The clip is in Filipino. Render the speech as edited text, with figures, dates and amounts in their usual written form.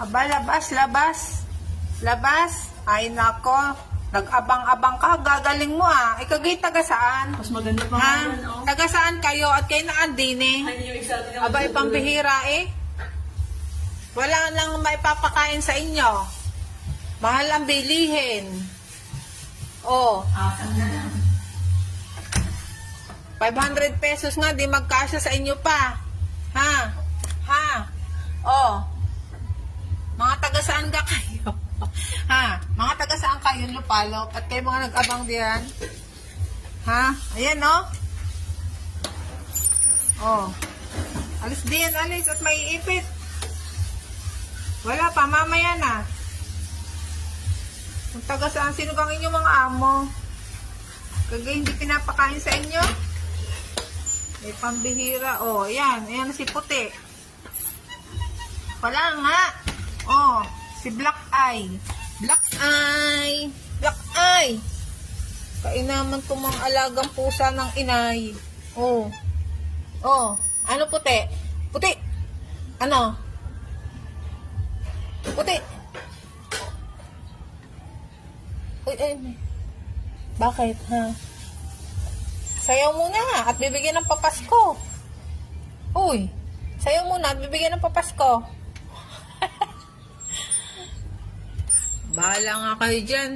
Aba, labas, labas. Labas. Ay, nako. Nag-abang-abang ka. Gagaling mo ah. Ikagay taga saan? Mas maganda pa Ha? nga yan, oh. Taga saan kayo? At kayo naandini? Ay, yung excited ako. Aba, ipambihira eh. Wala nang maipapakain sa inyo. Mahal ang bilihin. Oh, Saan na yan? 500 pesos nga, di magkasya sa inyo pa. Ha? Ha? Oh. Mga taga saan ka kayo? Ha? Mga taga saan kayo, Lupalop? At kayo mga nag-abang diyan? Ha? Ayan, oh. Oh. Alis din, alis. At may ipit. Wala pa, mamaya na. Kung taga saan, sino kang inyong mga amo? Kagay hindi pinapakain sa inyo? May pambihira. Oh, ayan. Ayan si Puti. Wala nga. Oh, si Black Eye. Black Eye. Black Eye. Kainaman ko mga alagang pusa ng inay. Oh. Oh. Ano Puti? Puti. Ano? Puti. Uy, bakit, ha? Sayaw muna at bibigyan ng papasko. Uy, sayaw muna at bibigyan ng papasko. Bahala nga kayo dyan.